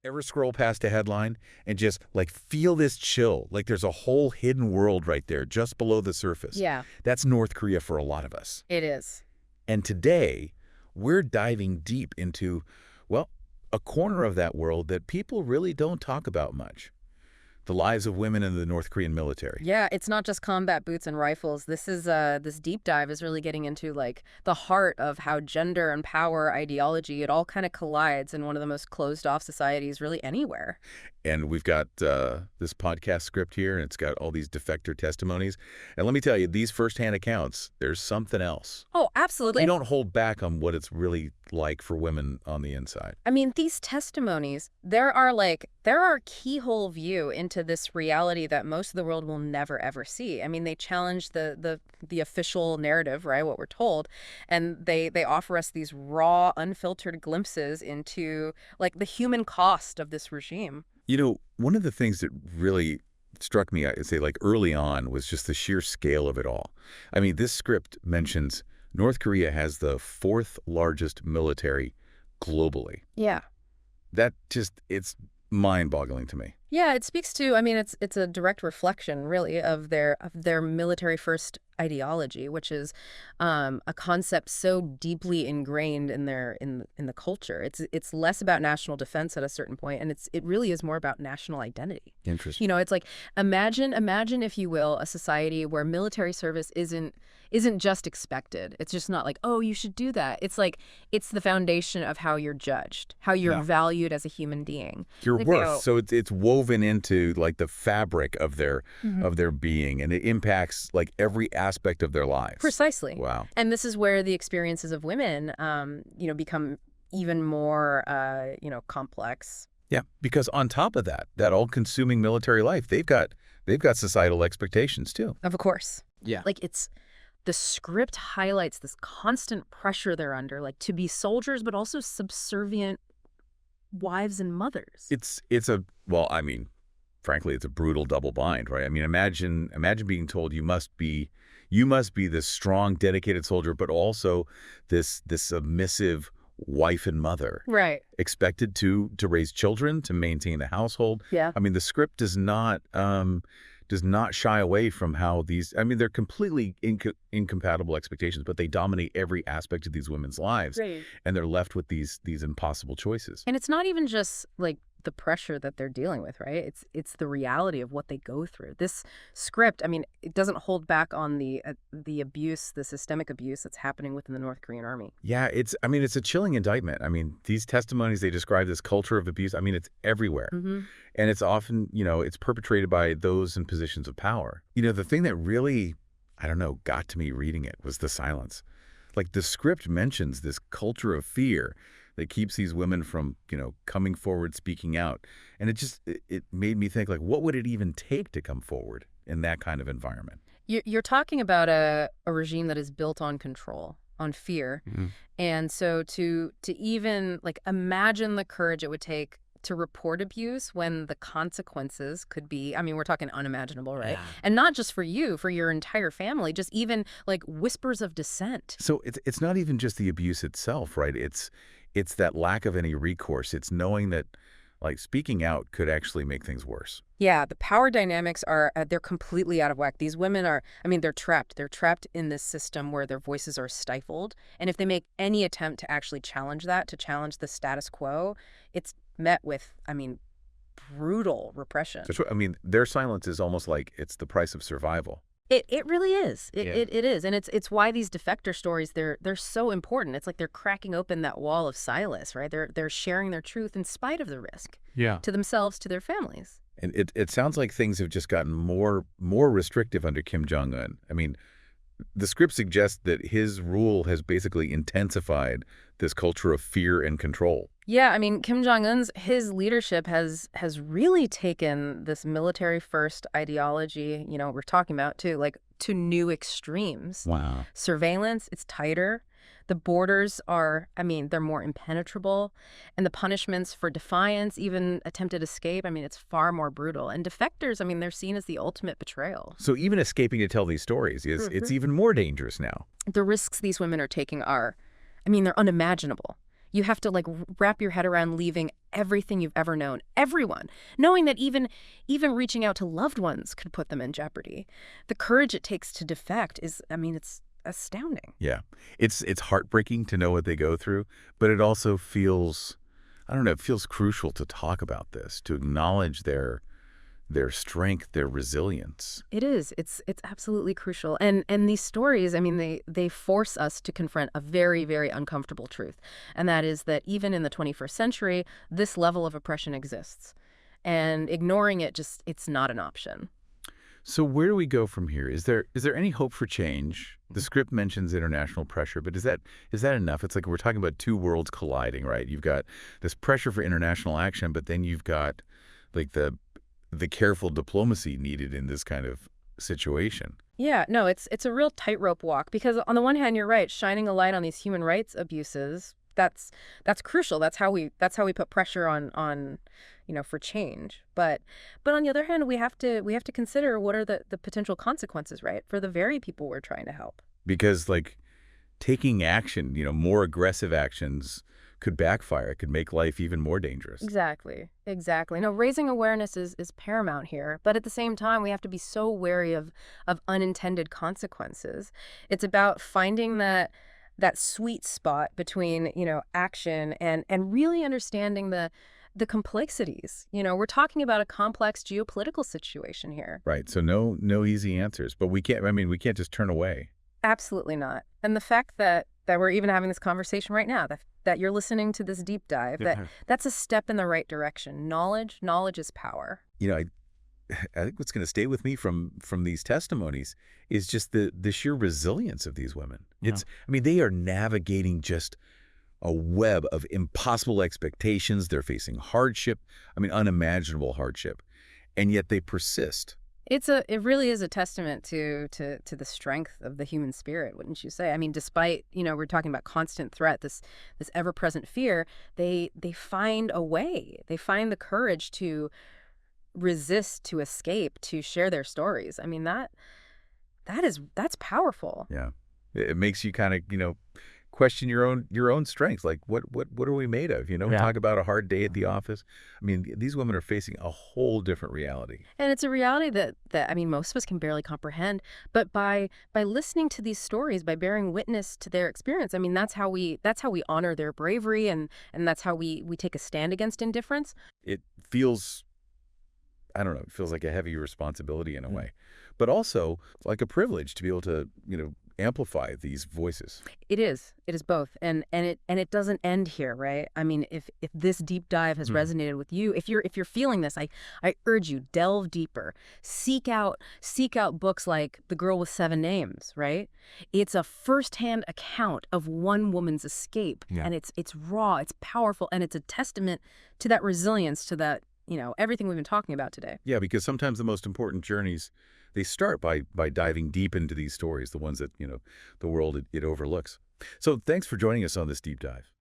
Ever scroll past a headline and just like feel this chill, like there's a whole hidden world right there just below the surface? Yeah, That's North Korea for a lot of us. it is. And today, we're diving deep into, well, a corner of that world that people really don't talk about much. The lives of women in the North Korean military. Yeah, it's not just combat boots and rifles. This deep dive is really getting into like the heart of how gender and power ideology, it all kind of collides in one of the most closed off societies really anywhere. And we've got this podcast script here, and it's got all these defector testimonies. And let me tell you, these firsthand accounts, there's something else. Oh, absolutely. You don't hold back on what it's really like for women on the inside. I mean, these testimonies, there are keyhole view into this reality that most of the world will never ever see. I mean, they challenge the official narrative, right? What we're told, and they offer us these raw, unfiltered glimpses into like the human cost of this regime. You know, one of the things that really struck me, I'd say, like early on, was just the sheer scale of it all. I mean, this script mentions North Korea has the fourth largest military globally. Yeah. That just, it's mind-boggling to me. Yeah, it speaks to, I mean, it's a direct reflection, really, of their military first ideology, which is a concept so deeply ingrained in the culture. It's less about national defense at a certain point, and it really is more about national identity. Interesting. You know, it's like imagine if you will a society where military service isn't just expected. It's just not like, oh, you should do that. It's like it's the foundation of how you're judged, how you're valued as a human being. Your Like, worth. So it's woven into like the fabric of their being, and it impacts like every aspect of their lives. Precisely. Wow. And this is where the experiences of women, become even more, complex. Yeah, because on top of that all-consuming military life, they've got societal expectations too. Of course. Yeah. Like the script highlights this constant pressure they're under, like to be soldiers, but also subservient wives and mothers. Well, I mean, frankly, it's a brutal double bind, right? I mean, imagine being told you must be this strong, dedicated soldier, but also this submissive wife and mother. Right. Expected to raise children, to maintain the household. Yeah. I mean, the script does not shy away from how these, I mean, they're completely incompatible expectations, but they dominate every aspect of these women's lives. Right. And they're left with these impossible choices. And it's not even just like the pressure that they're dealing with, right? It's the reality of what they go through. This script, I mean, it doesn't hold back on the abuse, the systemic abuse that's happening within the North Korean army. Yeah, it's a chilling indictment. I mean, these testimonies, they describe this culture of abuse. I mean, it's everywhere. Mm-hmm. And it's often, it's perpetrated by those in positions of power. The thing that really, I don't know, got to me reading it was the silence. Like the script mentions this culture of fear that keeps these women from, coming forward, speaking out. And it made me think, like, what would it even take to come forward in that kind of environment? You're talking about a regime that is built on control, on fear. Mm-hmm. And so to even like imagine the courage it would take to report abuse when the consequences could be, I mean, we're talking unimaginable, right? Yeah. And not just for you, for your entire family, just even like whispers of dissent. So it's not even just the abuse itself, right? It's that lack of any recourse. It's knowing that, like, speaking out could actually make things worse. Yeah, the power dynamics are, they're completely out of whack. These women are, I mean, they're trapped. They're trapped in this system where their voices are stifled. And if they make any attempt to actually challenge that, to challenge the status quo, it's met with, I mean, brutal repression. That's what, I mean, their silence is almost like it's the price of survival. It really is. It is. And it's why these defector stories, they're so important. It's like they're cracking open that wall of silence, right? They're sharing their truth in spite of the risk. Yeah. To themselves, to their families. And it sounds like things have just gotten more restrictive under Kim Jong-un. I mean, the script suggests that his rule has basically intensified this culture of fear and control. Yeah, I mean, Kim Jong-un's, his leadership has really taken this military first ideology, we're talking about too, like to new extremes. Wow. Surveillance, it's tighter. The borders are, I mean, they're more impenetrable. And the punishments for defiance, even attempted escape, I mean, it's far more brutal. And defectors, I mean, they're seen as the ultimate betrayal. So even escaping to tell these stories it's even more dangerous now. The risks these women are taking are, I mean, they're unimaginable. You have to like wrap your head around leaving everything you've ever known, everyone, knowing that even reaching out to loved ones could put them in jeopardy. The courage it takes to defect is, I mean, it's astounding. Yeah. It's heartbreaking to know what they go through, but it also feels, I don't know, it feels crucial to talk about this, to acknowledge their strength, their resilience. It is. It's absolutely crucial. And these stories, I mean, they force us to confront a very, very uncomfortable truth. And that is that even in the 21st century, this level of oppression exists. And ignoring it just, it's not an option. So where do we go from here? Is there any hope for change? The script mentions international pressure, but is that enough? It's like we're talking about two worlds colliding, right? You've got this pressure for international action, but then you've got like the careful diplomacy needed in this kind of situation. Yeah, no, it's a real tightrope walk because on the one hand, you're right, shining a light on these human rights abuses, that's crucial. That's how we put pressure on for change. But on the other hand, we have to consider what are the potential consequences, right, for the very people we're trying to help. Because like taking action, more aggressive actions could backfire. It could make life even more dangerous. Exactly. Exactly. No, raising awareness is paramount here. But at the same time, we have to be so wary of unintended consequences. It's about finding that sweet spot between, action and really understanding the complexities. We're talking about a complex geopolitical situation here. Right. So no easy answers, but we can't just turn away. Absolutely not. And the fact that we're even having this conversation right now, that you're listening to this deep dive, that's a step in the right direction. Knowledge is power. I think what's going to stay with me from these testimonies is just the sheer resilience of these women. Yeah. They are navigating just a web of impossible expectations. They're facing hardship, unimaginable hardship, and yet they persist. It really is a testament to the strength of the human spirit, wouldn't you say? I mean, despite, we're talking about constant threat, this ever-present fear, they find a way. They find the courage to resist, to escape, to share their stories. I mean, that's powerful. Yeah, it makes you kind of question your own strengths. Like what are we made of? Yeah. Talk about a hard day at the office. These women are facing a whole different reality. And it's a reality that I mean, most of us can barely comprehend. But by listening to these stories, by bearing witness to their experience, I mean, that's how we honor their bravery and that's how we take a stand against indifference. It feels, I don't know, it feels like a heavy responsibility in a way, but also like a privilege to be able to, amplify these voices. It is both, and it doesn't end here, right? I mean, if this deep dive has resonated with you, if you're feeling this, I urge you, delve deeper, seek out books like The Girl with Seven Names, right? It's a firsthand account of one woman's escape, Yeah. and it's raw, it's powerful, and it's a testament to that resilience, to that everything we've been talking about today. Yeah, because sometimes the most important journeys, they start by diving deep into these stories, the ones that, the world it overlooks. So thanks for joining us on this deep dive.